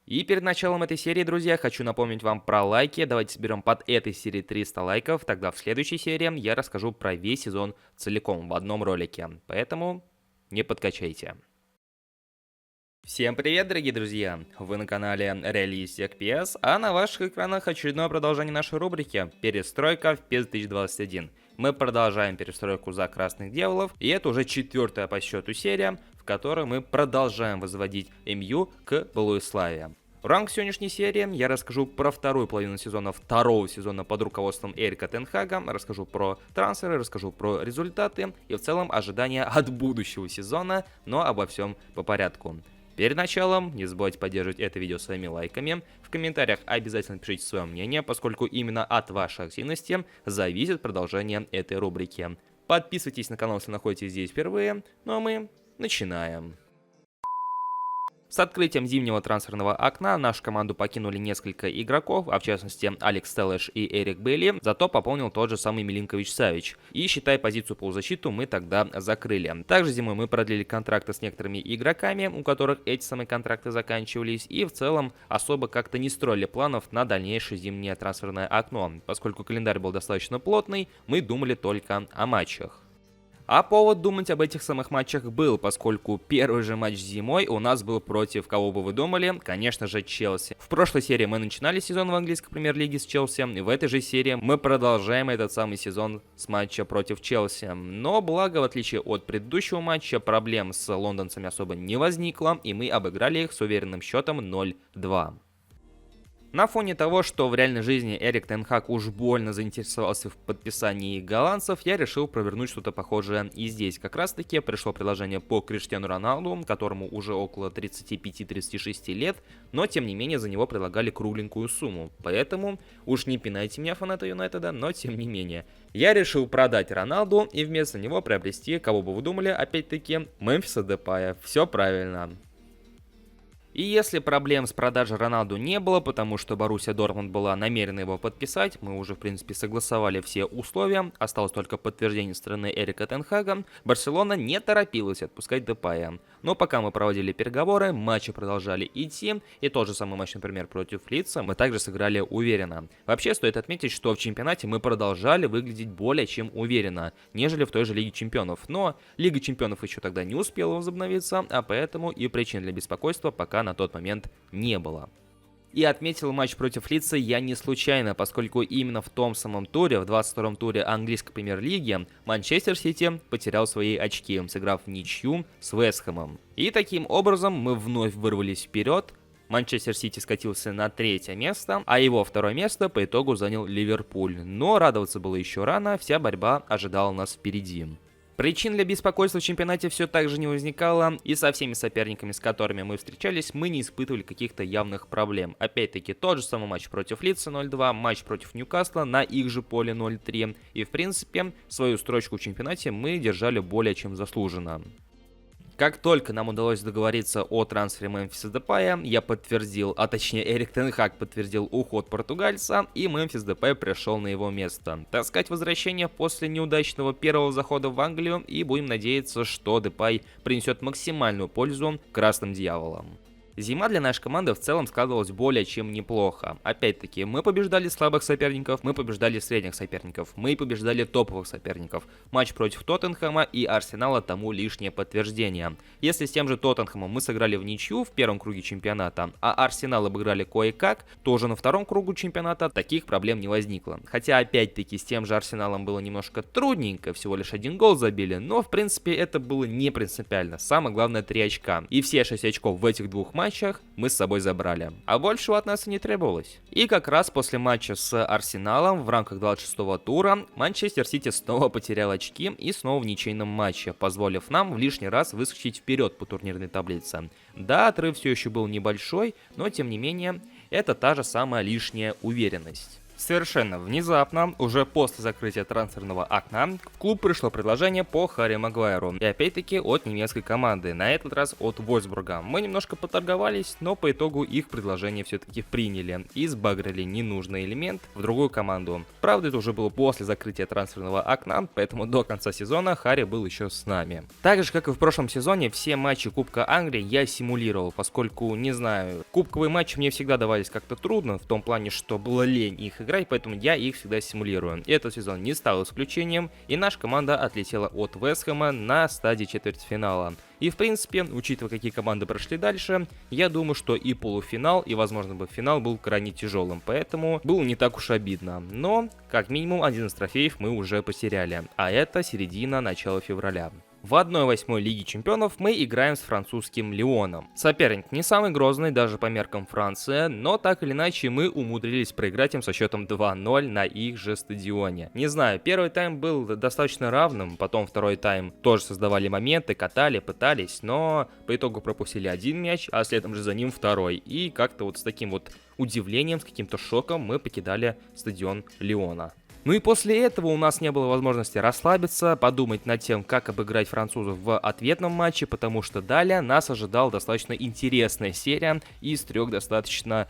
И перед началом этой серии, друзья, хочу напомнить вам про лайки. Давайте соберем под этой серией 300 лайков. Тогда в следующей серии я расскажу про весь сезон целиком в одном ролике. Поэтому не подкачайте. Всем привет, дорогие друзья! Вы на канале Realistic PS, а на ваших экранах очередное продолжение нашей рубрики «Перестройка в PES 2021». Мы продолжаем перестройку за красных дьяволов, и это уже четвертая по счету серия, в которой мы продолжаем возводить МЮ к былой славе. В рамках сегодняшней серии я расскажу про вторую половину сезона, второго сезона под руководством Эрика Тен Хага, расскажу про трансферы, расскажу про результаты и в целом ожидания от будущего сезона, но обо всем по порядку. Перед началом не забывайте поддерживать это видео своими лайками. В комментариях обязательно пишите свое мнение, поскольку именно от вашей активности зависит продолжение этой рубрики. Подписывайтесь на канал, если находитесь здесь впервые. Ну а мы начинаем. С открытием зимнего трансферного окна нашу команду покинули несколько игроков, а в частности Алекс Телеш и Эрик Бейли, зато пополнил тот же самый Милинкович Савич. И считай, позицию полузащиту мы тогда закрыли. Также зимой мы продлили контракты с некоторыми игроками, у которых эти самые контракты заканчивались, и в целом особо как-то не строили планов на дальнейшее зимнее трансферное окно. Поскольку календарь был достаточно плотный, мы думали только о матчах. А повод думать об этих самых матчах был, поскольку первый же матч зимой у нас был против, кого бы вы думали, конечно же, Челси. В прошлой серии мы начинали сезон в английской премьер-лиге с Челси, и в этой же серии мы продолжаем этот самый сезон с матча против Челси. Но благо, в отличие от предыдущего матча, проблем с лондонцами особо не возникло, и мы обыграли их с уверенным счетом 0-2. На фоне того, что в реальной жизни Эрик Тен Хаг уж больно заинтересовался в подписании голландцев, я решил провернуть что-то похожее и здесь. Как раз таки пришло предложение по Криштиану Роналду, которому уже около 35-36 лет, но тем не менее за него предлагали кругленькую сумму. Поэтому, уж не пинайте меня, фанаты Юнайтеда, но тем не менее. Я решил продать Роналду и вместо него приобрести, кого бы вы думали, опять-таки, Мемфиса Депая. Все правильно. И если проблем с продажей Роналду не было, потому что Боруссия Дортмунд была намерена его подписать, мы уже в принципе согласовали все условия, осталось только подтверждение стороны Эрика Тен Хага, Барселона не торопилась отпускать Депая. Но пока мы проводили переговоры, матчи продолжали идти, и тот же самый матч, например, против Лидса мы также сыграли уверенно. Вообще стоит отметить, что в чемпионате мы продолжали выглядеть более чем уверенно, нежели в той же Лиге Чемпионов. Но Лига Чемпионов еще тогда не успела возобновиться, а поэтому и причин для беспокойства пока на тот момент не было. И отметил матч против Лидса я не случайно, поскольку именно в том самом туре, в 22-м туре английской премьер-лиги, Манчестер Сити потерял свои очки, сыграв в ничью с Вест Хэмом. И таким образом мы вновь вырвались вперед. Манчестер Сити скатился на третье место, а его второе место по итогу занял Ливерпуль. Но радоваться было еще рано, вся борьба ожидала нас впереди. Причин для беспокойства в чемпионате все так же не возникало, и со всеми соперниками, с которыми мы встречались, мы не испытывали каких-то явных проблем. Опять-таки, тот же самый матч против Лидса 0-2, матч против Ньюкасла на их же поле 0-3, и в принципе, свою строчку в чемпионате мы держали более чем заслуженно. Как только нам удалось договориться о трансфере Мемфиса Депая, я подтвердил, а точнее Эрик Тен Хаг подтвердил уход португальца, и Мемфис Депай пришел на его место. Так сказать, возвращение после неудачного первого захода в Англию, и будем надеяться, что Депай принесет максимальную пользу красным дьяволам. Зима для нашей команды в целом складывалась более чем неплохо. Опять-таки, мы побеждали слабых соперников, мы побеждали средних соперников, мы побеждали топовых соперников. Матч против Тоттенхэма и Арсенала тому лишнее подтверждение. Если с тем же Тоттенхэмом мы сыграли в ничью в первом круге чемпионата, а Арсенал обыграли кое-как, то уже на втором кругу чемпионата таких проблем не возникло. Хотя опять-таки с тем же Арсеналом было немножко трудненько, всего лишь 1 гол забили, но в принципе это было не принципиально. Самое главное 3 очка. И все 6 очков в этих двух матчах мы с собой забрали. А большего от нас и не требовалось. И как раз после матча с Арсеналом в рамках 26-го тура Манчестер Сити снова потерял очки и снова в ничейном матче, позволив нам в лишний раз выскочить вперед по турнирной таблице. Да, отрыв все еще был небольшой, но тем не менее, это та же самая лишняя уверенность. Совершенно внезапно, уже после закрытия трансферного окна, в клуб пришло предложение по Харри Магуайру. И опять-таки от немецкой команды, на этот раз от Вольфсбурга. Мы немножко поторговались, но по итогу их предложение все-таки приняли и сбагрили ненужный элемент в другую команду. Правда, это уже было после закрытия трансферного окна, поэтому до конца сезона Харри был еще с нами. Так же, как и в прошлом сезоне, все матчи Кубка Англии я симулировал, поскольку, не знаю, кубковые матчи мне всегда давались как-то трудно, в том плане, что было лень их играть, поэтому я их всегда симулирую. Этот сезон не стал исключением, и наша команда отлетела от Вест Хэма на стадии четвертьфинала. И в принципе, учитывая, какие команды прошли дальше, я думаю, что и полуфинал, и возможно бы финал был крайне тяжелым, поэтому было не так уж обидно. Но, как минимум, один из трофеев мы уже потеряли, а это середина-начало февраля. В 1/8 Лиги Чемпионов мы играем с французским Лионом. Соперник не самый грозный даже по меркам Франции, но так или иначе мы умудрились проиграть им со счетом 2-0 на их же стадионе. Не знаю, первый тайм был достаточно равным, потом второй тайм тоже создавали моменты, катали, пытались, но по итогу пропустили один мяч, а следом же за ним второй. И как-то вот с таким вот удивлением, с каким-то шоком мы покидали стадион Лиона. Ну и после этого у нас не было возможности расслабиться, подумать над тем, как обыграть французов в ответном матче, потому что далее нас ожидала достаточно интересная серия из 3 достаточно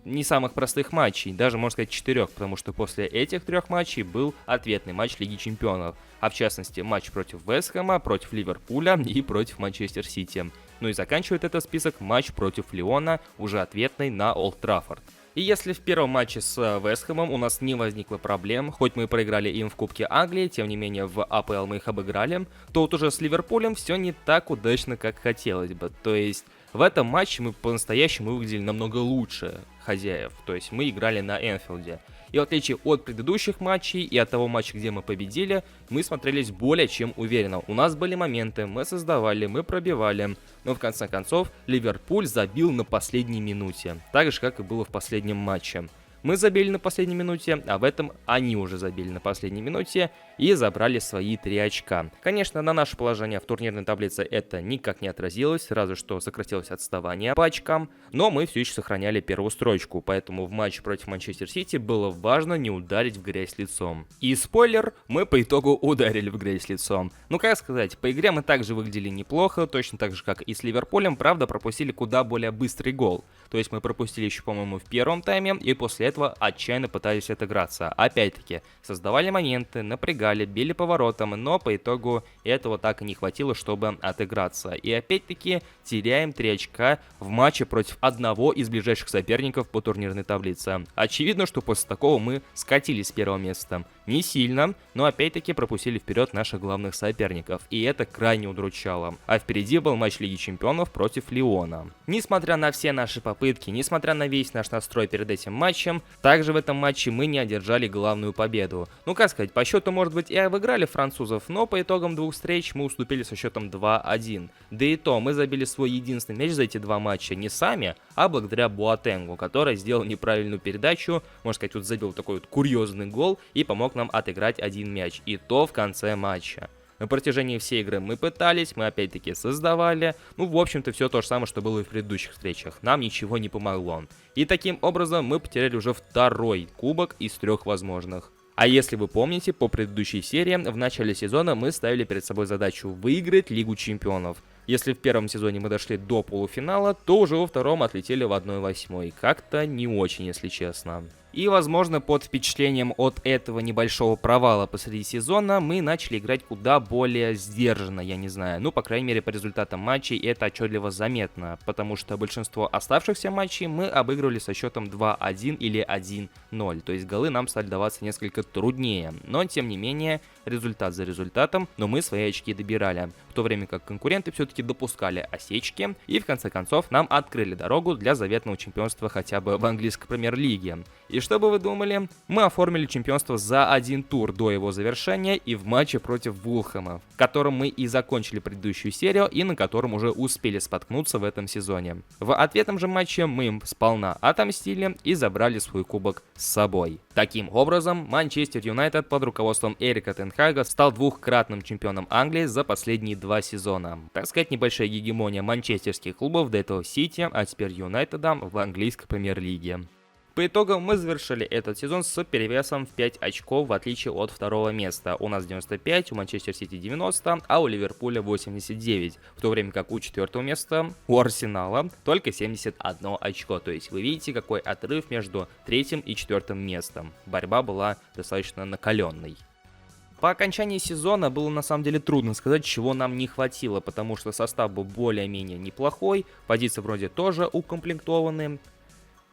не самых простых матчей, даже можно сказать 4, потому что после этих 3 матчей был ответный матч Лиги Чемпионов, а в частности матч против Вест Хэма, против Ливерпуля и против Манчестер Сити. Ну и заканчивает этот список матч против Лиона, уже ответный на Олд Траффорд. И если в первом матче с Вест Хэмом у нас не возникло проблем, хоть мы проиграли им в Кубке Англии, тем не менее в АПЛ мы их обыграли, то вот уже с Ливерпулем все не так удачно, как хотелось бы. То есть в этом матче мы по-настоящему выглядели намного лучше хозяев, то есть мы играли на Энфилде. И в отличие от предыдущих матчей и от того матча, где мы победили, мы смотрелись более чем уверенно. У нас были моменты, мы создавали, мы пробивали. Но в конце концов Ливерпуль забил на последней минуте. Так же, как и было в последнем матче. Мы забили на последней минуте, а в этом они уже забили на последней минуте и забрали свои 3 очка. Конечно, на наше положение в турнирной таблице это никак не отразилось, разве что сократилось отставание по очкам, но мы все еще сохраняли первую строчку, поэтому в матче против Манчестер Сити было важно не ударить в грязь лицом. И спойлер, мы по итогу ударили в грязь лицом. Ну как сказать, по игре мы также выглядели неплохо, точно так же как и с Ливерпулем, правда пропустили куда более быстрый гол. То есть мы пропустили еще, по-моему, в первом тайме, и после этого отчаянно пытались отыграться. Опять-таки, создавали моменты, напрягали, били по воротам, но по итогу этого так и не хватило, чтобы отыграться. И опять-таки теряем 3 очка в матче против одного из ближайших соперников по турнирной таблице. Очевидно, что после такого мы скатились с первого места. Не сильно, но опять-таки пропустили вперед наших главных соперников, и это крайне удручало. А впереди был матч Лиги Чемпионов против Лиона. Несмотря на все наши попытки, несмотря на весь наш настрой перед этим матчем, также в этом матче мы не одержали главную победу. Ну как сказать, по счету, может быть, и обыграли французов, но по итогам 2 встреч мы уступили со счетом 2-1. Да и то, мы забили свой единственный мяч за эти 2 матча не сами, а благодаря Буатенгу, который сделал неправильную передачу, можно сказать, вот забил такой вот курьезный гол и помог нам отыграть 1 мяч, и то в конце матча. На протяжении всей игры мы пытались, мы опять-таки создавали, ну в общем-то все то же самое, что было и в предыдущих встречах, нам ничего не помогло. И таким образом мы потеряли уже 2-й кубок из 3 возможных. А если вы помните, по предыдущей серии в начале сезона мы ставили перед собой задачу выиграть Лигу Чемпионов. Если в первом сезоне мы дошли до полуфинала, то уже во втором отлетели в 1/8. Как-то не очень, если честно. И, возможно, под впечатлением от этого небольшого провала посреди сезона мы начали играть куда более сдержанно, я не знаю. Ну, по крайней мере, по результатам матчей это отчетливо заметно, потому что большинство оставшихся матчей мы обыгрывали со счетом 2-1 или 1-0. То есть голы нам стали даваться несколько труднее. Но, тем не менее, результат за результатом, но мы свои очки добирали. В то время как конкуренты все-таки допускали осечки и, в конце концов, нам открыли дорогу для заветного чемпионства хотя бы в английской премьер-лиге. И что бы вы думали? Мы оформили чемпионство за 1 тур до его завершения и в матче против Вулхэма, в котором мы и закончили предыдущую серию и на котором уже успели споткнуться в этом сезоне. В ответном же матче мы им сполна отомстили и забрали свой кубок с собой. Таким образом, Манчестер Юнайтед под руководством Эрика Тен Хага стал 2-кратным чемпионом Англии за последние 2 сезона. Так сказать, небольшая гегемония манчестерских клубов, до этого Сити, а теперь Юнайтеда в английской премьер-лиге. По итогам мы завершили этот сезон с перевесом в 5 очков, в отличие от второго места. У нас 95, у Манчестер Сити 90, а у Ливерпуля 89. В то время как у четвертого места, у Арсенала, только 71 очко. То есть вы видите, какой отрыв между третьим и четвертым местом. Борьба была достаточно накаленной. По окончании сезона было на самом деле трудно сказать, чего нам не хватило, потому что состав был более-менее неплохой, позиции вроде тоже укомплектованы.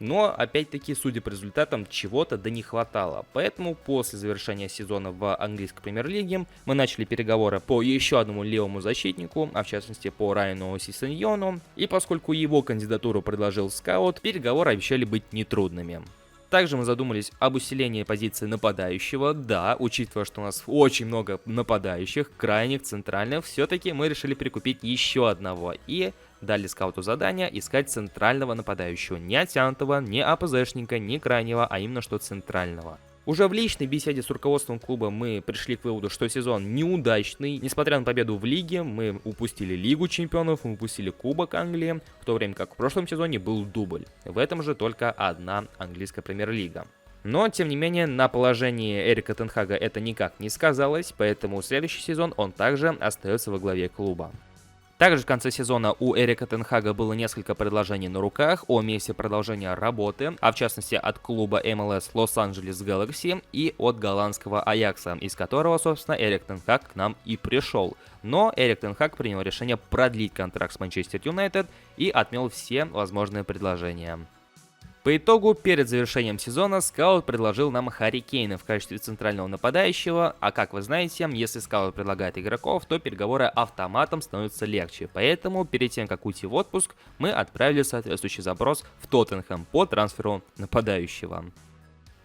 Но, опять-таки, судя по результатам, чего-то да не хватало. Поэтому после завершения сезона в английской премьер-лиге мы начали переговоры по еще одному левому защитнику, а в частности по Райану Сисиньону. И поскольку его кандидатуру предложил скаут, переговоры обещали быть нетрудными. Также мы задумались об усилении позиции нападающего. Да, учитывая, что у нас очень много нападающих, крайних, центральных, все-таки мы решили прикупить еще одного. И дали скауту задание искать центрального нападающего. Не оттянутого, не АПЗшника, не крайнего, а именно что центрального. Уже в личной беседе с руководством клуба мы пришли к выводу, что сезон неудачный. Несмотря на победу в лиге, мы упустили Лигу чемпионов, мы упустили Кубок Англии, в то время как в прошлом сезоне был дубль. В этом же только одна английская премьер-лига. Но, тем не менее, на положении Эрика Тен Хага это никак не сказалось, поэтому следующий сезон он также остается во главе клуба. Также в конце сезона у Эрика Тен Хага было несколько предложений на руках о месте продолжения работы, а в частности от клуба MLS Лос-Анджелес Galaxy и от голландского Аякса, из которого, собственно, Эрик Тен Хаг к нам и пришел. Но Эрик Тен Хаг принял решение продлить контракт с Манчестер Юнайтед и отмел все возможные предложения. По итогу, перед завершением сезона, скаут предложил нам Харри Кейна в качестве центрального нападающего, а как вы знаете, если скаут предлагает игроков, то переговоры автоматом становятся легче. Поэтому, перед тем, как уйти в отпуск, мы отправили соответствующий запрос в Тоттенхэм по трансферу нападающего.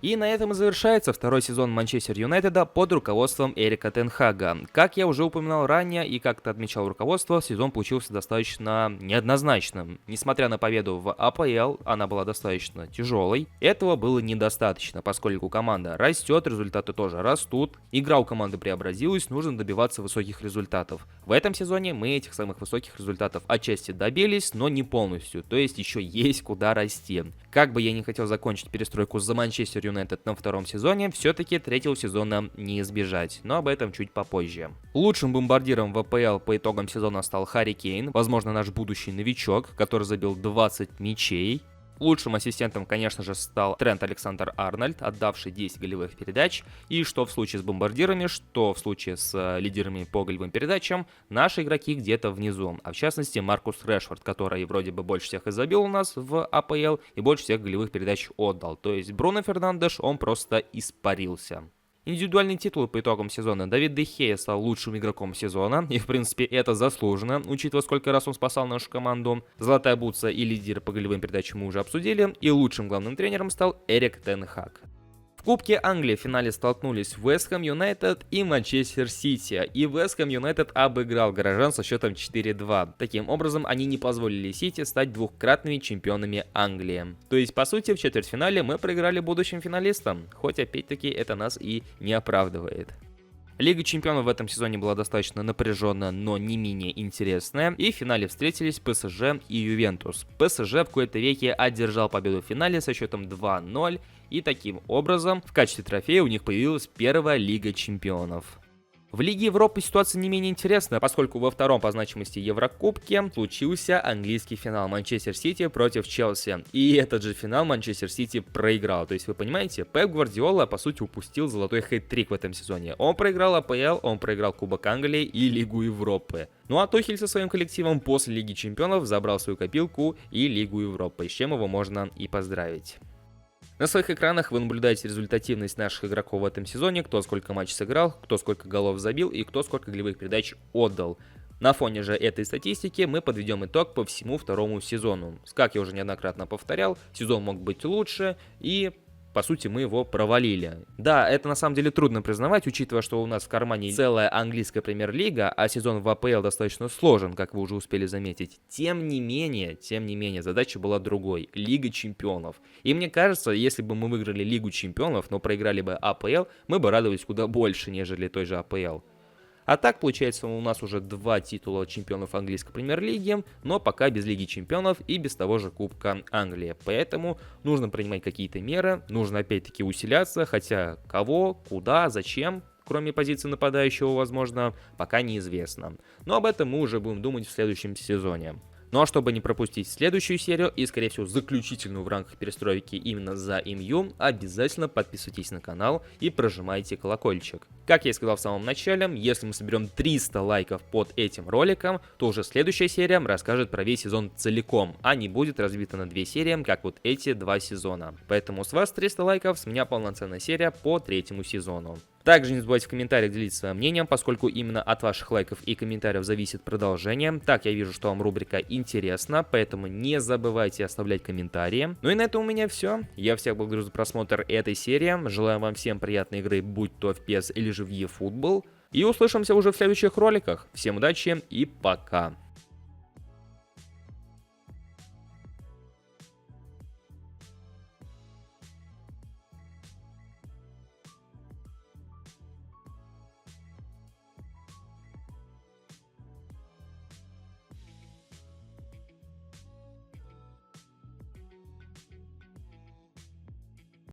И на этом и завершается второй сезон Манчестер Юнайтеда под руководством Эрика Тен Хага. Как я уже упоминал ранее и как-то отмечал руководство, сезон получился достаточно неоднозначным. Несмотря на победу в АПЛ, она была достаточно тяжелой, этого было недостаточно, поскольку команда растет, результаты тоже растут, игра у команды преобразилась, нужно добиваться высоких результатов. В этом сезоне мы этих самых высоких результатов отчасти добились, но не полностью, то есть еще есть куда расти. Как бы я не хотел закончить перестройку за Манчестер Юнайтед на втором сезоне, все-таки третьего сезона не избежать, но об этом чуть попозже. Лучшим бомбардиром в АПЛ по итогам сезона стал Харри Кейн, возможно наш будущий новичок, который забил 20 мячей. Лучшим ассистентом, конечно же, стал Трент Александр-Арнольд, отдавший 10 голевых передач. И что в случае с бомбардирами, что в случае с лидерами по голевым передачам, наши игроки где-то внизу. А в частности, Маркус Решфорд, который вроде бы больше всех и забил у нас в АПЛ, и больше всех голевых передач отдал. То есть Бруно Фернандеш, он просто испарился. Индивидуальные титулы по итогам сезона. Давид Де Хея стал лучшим игроком сезона, и в принципе это заслуженно, учитывая сколько раз он спасал нашу команду. Золотая бутса и лидер по голевым передачам мы уже обсудили, и лучшим главным тренером стал Эрик Тен Хаг. В Кубке Англии в финале столкнулись Вест Хэм Юнайтед и Манчестер Сити, и Вест Хэм Юнайтед обыграл горожан со счетом 4-2. Таким образом, они не позволили Сити стать двухкратными чемпионами Англии. То есть, по сути, в четвертьфинале мы проиграли будущим финалистам, хоть опять-таки это нас и не оправдывает. Лига чемпионов в этом сезоне была достаточно напряженная, но не менее интересная. И в финале встретились ПСЖ и Ювентус. ПСЖ в кои-то веки одержал победу в финале со счетом 2-0. И таким образом в качестве трофея у них появилась первая Лига чемпионов. В Лиге Европы ситуация не менее интересная, поскольку во втором по значимости Еврокубке случился английский финал Манчестер Сити против Челси. И этот же финал Манчестер Сити проиграл. То есть вы понимаете, Пеп Гвардиола по сути упустил золотой хэт-трик в этом сезоне. Он проиграл АПЛ, он проиграл Кубок Англии и Лигу Европы. Ну а Тухель со своим коллективом после Лиги Чемпионов забрал свою копилку и Лигу Европы, с чем его можно и поздравить. На своих экранах вы наблюдаете результативность наших игроков в этом сезоне, кто сколько матчей сыграл, кто сколько голов забил и кто сколько голевых передач отдал. На фоне же этой статистики мы подведем итог по всему второму сезону. Как я уже неоднократно повторял, сезон мог быть лучше и... По сути, мы его провалили. Да, это на самом деле трудно признавать, учитывая, что у нас в кармане целая английская премьер-лига, а сезон в АПЛ достаточно сложен, как вы уже успели заметить. Тем не менее, задача была другой. Лига чемпионов. И мне кажется, если бы мы выиграли Лигу чемпионов, но проиграли бы АПЛ, мы бы радовались куда больше, нежели той же АПЛ. А так, получается, у нас уже 2 титула чемпионов английской премьер-лиги, но пока без Лиги чемпионов и без того же Кубка Англии. Поэтому нужно принимать какие-то меры, нужно опять-таки усиляться, хотя кого, куда, зачем, кроме позиции нападающего, возможно, пока неизвестно. Но об этом мы уже будем думать в следующем сезоне. Ну а чтобы не пропустить следующую серию и, скорее всего, заключительную в рамках перестройки именно за МЮ, обязательно подписывайтесь на канал и прожимайте колокольчик. Как я и сказал в самом начале, если мы соберем 300 лайков под этим роликом, то уже следующая серия расскажет про весь сезон целиком, а не будет разбита на 2 серии, как вот эти 2 сезона. Поэтому с вас 300 лайков, с меня полноценная серия по 3-му сезону. Также не забывайте в комментариях делиться своим мнением, поскольку именно от ваших лайков и комментариев зависит продолжение. Так, я вижу, что вам рубрика интересна, поэтому не забывайте оставлять комментарии. Ну и на этом у меня все. Я всех благодарю за просмотр этой серии. Желаю вам всем приятной игры, будь то в PES или же в eFootball. И услышимся уже в следующих роликах. Всем удачи и пока.